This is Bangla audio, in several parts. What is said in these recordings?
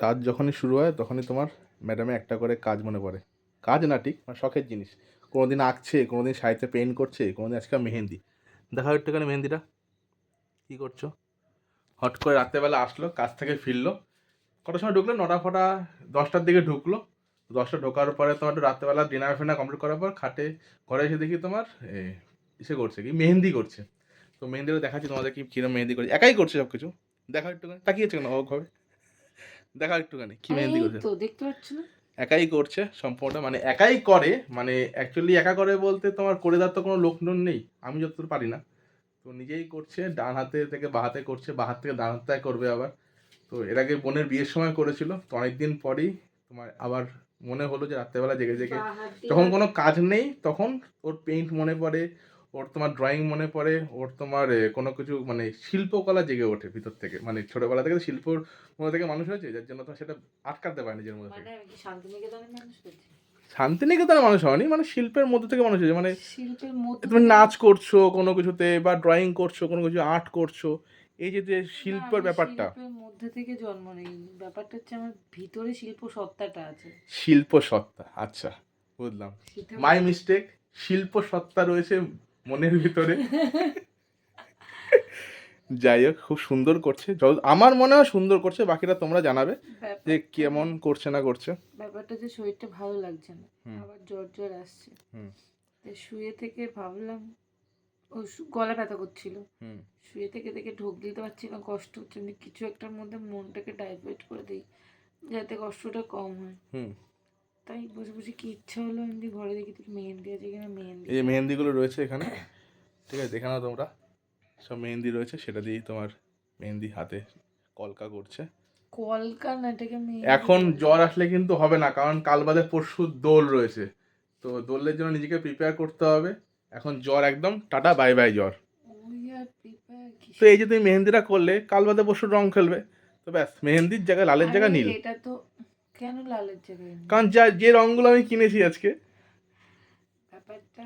রাত যখনই শুরু হয় তখনই তোমার ম্যাডামে একটা করে কাজ মনে পড়ে। কাজ না ঠিক, মানে শখের জিনিস। কোনো দিন আঁকছে, কোনো দিন শাড়িতে পেইন্ট করছে, কোনো দিন আজকে মেহেন্দি। দেখাও একটুখানি মেহেন্দিটা, কী করছো? হট করে রাত্রেবেলা আসলো, কাজ থেকে ফিরলো। কটার সময় ঢুকলো? 9টা ফটা 10টার দিকে ঢুকলো। 10টা ঢোকার পরে তোমার একটু রাত্রেবেলা ডিনার ফিনার কমপ্লিট করার পর খাটে ঘরে এসে দেখি তোমার ইসে করছে কি, মেহেন্দি করছে। তো মেহেন্দিটা দেখাচ্ছি তোমাদের কি কিরম মেহেন্দি করছে। একাই করছে সব কিছু। দেখাও একটুখানি, তাকিয়েছে কেন অভাবে? দেখাও একটুখানি কি মেহেন্দি এই করছে। তো দেখতে পাচ্ছ না? একাই করছে সম্পূর্ণটা, মানে একাই করে, মানে অ্যাকচুয়ালি একা করে বলতে তোমার করে দেওয়ার তো কোনো লোকজন নেই, আমি যতদূর পারি না। তো নিজেই করছে, ডান হাতে থেকে বাঁ হাতে করছে, বাঁ হাত থেকে ডান হাতে করবে আবার। তো এর আগে বোনের বিয়ের সময় করেছিল, তো অনেকদিন পরেই তোমার আবার মনে হলো যে রাত্রেবেলা জেগে জেগে যখন কোনো কাজ নেই তখন ওর পেইন্ট মনে পড়ে, ওর তোমার ড্রয়িং মনে পড়ে, ওর তোমার কোনো কিছু মানে শিল্পকলা জেগে ওঠে ভিতর থেকে। মানে ছোটবেলা থেকে শিল্পর মধ্যে থেকে মানুষ হয়েছে, যার জন্য তো সেটা আটকাতে পারে নিজের মধ্যে থেকে। মানে আমি কি শান্তিনিকেতনে মানুষ করছি? শান্তিনিকেতনে মানুষ হয়নি, মানে শিল্পের মধ্যে থেকে মানুষ হয়েছে। মানে শিল্পের মধ্যে তুমি থেকে নাচ করছো কোনো কিছুতে, বা ড্রয়িং করছো কোনো কিছু, আর্ট করছো, এই যে যে না, শিল্পের আমি ব্যাপারটা। শিল্পের মধ্যে থেকে জন্ম নেইনি। ব্যাপারটা হচ্ছে আমার ভিতরে শিল্প সত্তাটা আছে। শিল্প সত্তা, আচ্ছা, বুঝলাম। সেটা মাই মিস্টেক। শিল্প সত্তা রয়েছে মনের ভিতরে। যাই হোক, খুব সুন্দর করছে, আমার মনে হয় সুন্দর করছে, বাকিটা তোমরা জানাবে যে ব্যাপারটা কেমন করছে না করছে। ব্যাপারটা যে শরীরটা ভালো লাগছে না, হুম আবার জ্বর জ্বর আসছে। হুম তো শুয়ে থেকে ভাবলাম, ও গলা ব্যথা করছিল, হুম শুয়ে থেকে থেকে ঢোক দিতে পারছি না, কষ্ট হচ্ছে, আমি কিছু একটার মধ্যে মনটাকে ডাইভার্ট করে দিই যাতে কষ্টটা কম হয়। হুম তাই বসে বসে কি ইচ্ছা হলো, আমি ঘরে দেখি তুই মেহেন্দি আছে কিনা, মেহেন্দি এই যে মেহেন্দিগুলো রয়েছে এখানে, ঠিক আছে, দেখে নাও তোমরা। সব মেহেন্দি রয়েছে, সেটা দিয়েই তোমার মেহেন্দি হাতে কলকা করছে। কলকা না, এটাকে মেহেন্দি এখন বলে। জ্বর আসলে কিন্তু হবে না, কারণ কাল বাদে পরশু দোল রয়েছে। তো দোলের জন্য নিজেকে প্রিপেয়ার করতে হবে। এখন জ্বর একদম টাটা বাই বাই জ্বর। ওই আর প্রিপেয়ার তো এই যে কিসের? তুমি মেহেন্দিটা করলে, কাল বাদে পরশু রং খেলবে। তো ব্যাস, মেহেন্দির জায়গায় লালের আরে জায়গা নীল। এটা তো কেন লালের জায়গায় নেই? কারণ যে রঙগুলো আমি কিনেছি আজকে। ব্যাপারটা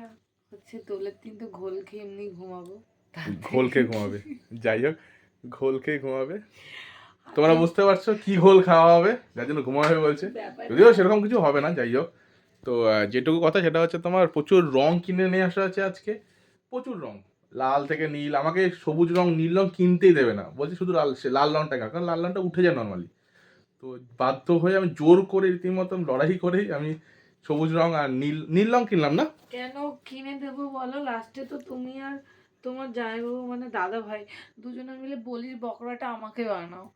হচ্ছে দোলের দিন তো ঘোল খেয়ে এমনি ঘুমাবো, তার ঘোল থেকে খেয়ে ঘুমাবে, যাই হোক, ঘোল খেয়ে ঘুমাবে। তোমরা আরে বুঝতে পারছো কি ঘোল খাওয়া হবে যার জন্য ঘুমাবে বলছে। ব্যাপারটা যদিও সেরকম কিছু হবে না, যাই হোক। তো যেটুকু কথা সেটা হচ্ছে তোমার প্রচুর রং কিনে নিয়ে আসা আছে আজকে। প্রচুর রং, লাল থেকে নীল। আমাকে সবুজ রং নীল রং কিনতেই দেবে না, বলছে শুধু লাল, সে লাল রংটা খা, কারণ লাল রংটা উঠে যায় নর্মালি। তো বাধ্য হয়ে আমি জোর করে রীতিমতন লড়াই করেই আমি সবুজ রং আর নীল নীল রং কিনলাম না। কেন কিনে দেবো বলো? লাস্টে তো তুমি আর তোমার জামাইবাবু মানে দাদা ভাই দুজনে মিলে বলির বকরাটা আমাকে বানাও।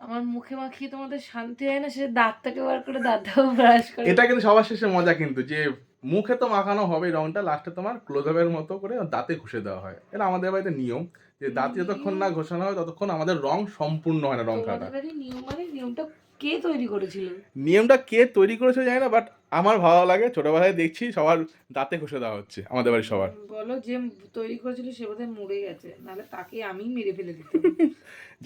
আমার মুখে মাখিয়ে তোমাদের শান্তি হয় না, সে দাঁতটাকে বার করে দাঁতটাও ব্রাশ করে। এটা কিন্তু সবার শেষে মজা, কিন্তু যে মুখে তো মাখানো হবে রংটা, লাস্টে তোমার ক্লোজ আপের মতো করে দাঁতে ঘষে দেওয়া হয়। এটা আমাদের বাড়িতে নিয়ম, যে দাঁতে যতক্ষণ না ঘষানো হয় ততক্ষণ আমাদের রং সম্পূর্ণ হয় না, রং তোমাদের খেলাটা। বাড়ির নিয়ম মানে নিয়মটা কে তৈরি করেছিল? নিয়মটা কে তৈরি করেছে জানি না, বাট আমার ভালো লাগে। ছোটবেলায় দেখছি সবার দাঁতে ঘষে দেওয়া হচ্ছে, আমাদের বাড়ির সবার। বলো, যে তৈরি করেছিল সে বোধহয় মরে গেছে, নাহলে তাকে আমি মেরে ফেলে দিতাম।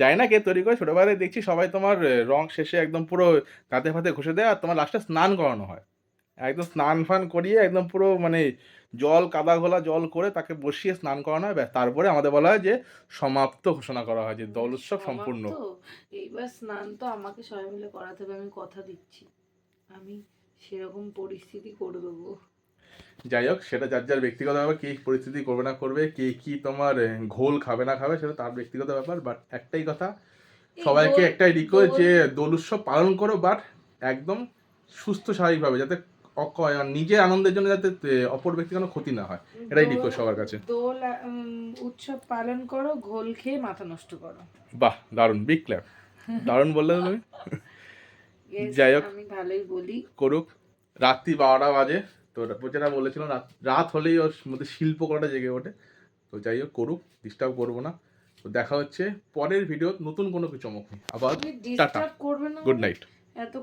জানি না কে তৈরি করে, ছোটবেলায় দেখছি সবাই তোমার রং শেষে একদম পুরো দাঁতে ফাতে ঘষে দেয়, আর তোমার লাস্টে স্নান করানো হয়। একদম স্নান ফান করিয়ে একদম পুরো মানে জল কাদা ঘোলা জল করে তাকে বসিয়ে স্নান করানো হয়, ব্যাস। তারপরে আমাদের বলা হয় যে সমাপ্ত ঘোষণা করা হয় যে দোল উৎসব সম্পূর্ণ। সমাপ্ত। এইবার স্নান তো আমাকে সবাই মিলে করাতে হবে, আমি কথা দিচ্ছি। আমি সেরকম পরিস্থিতি করে দেবো। যাই হোক, সেটা যার যার ব্যক্তিগত ব্যাপার, কে পরিস্থিতি করবে না করবে, কে কি তোমার ঘোল খাবে না খাবে, সেটা তার ব্যক্তিগত ব্যাপার। বাট একটাই কথা, এই সবাইকে দোল একটাই রিকোয়েস্ট দোল যে দোল উৎসব পালন করো, বাট একদম সুস্থ স্বাভাবিকভাবে, যাতে নিজের আনন্দের জন্য যাতে অপর ব্যক্তি কোনো ক্ষতি না হয়, এটাই দোল রিকোয়েস্ট সবার কাছে। দোল উৎসব পালন করো, ঘোল খেয়ে মাথা নষ্ট করো। বাহ, দারুণ, বিগ ক্ল্যাপ। দারুণ বললে তো তুমি। Yes, যাই হোক, আমি ভালোই বলি। করুক। রাত্রি 12টা বাজে। তো যেটা বলেছিলাম, রাত হলেই ওর মধ্যে শিল্পকলাটা জেগে ওঠে। তো যাই হোক, করুক, ডিস্টার্ব করবো না। তো দেখা হচ্ছে পরের ভিডিও নতুন কোনো কিছু চমক নেই। আবার তুমি টাটা, ডিস্টার্ব করবে না গুড মানে? নাইট। এত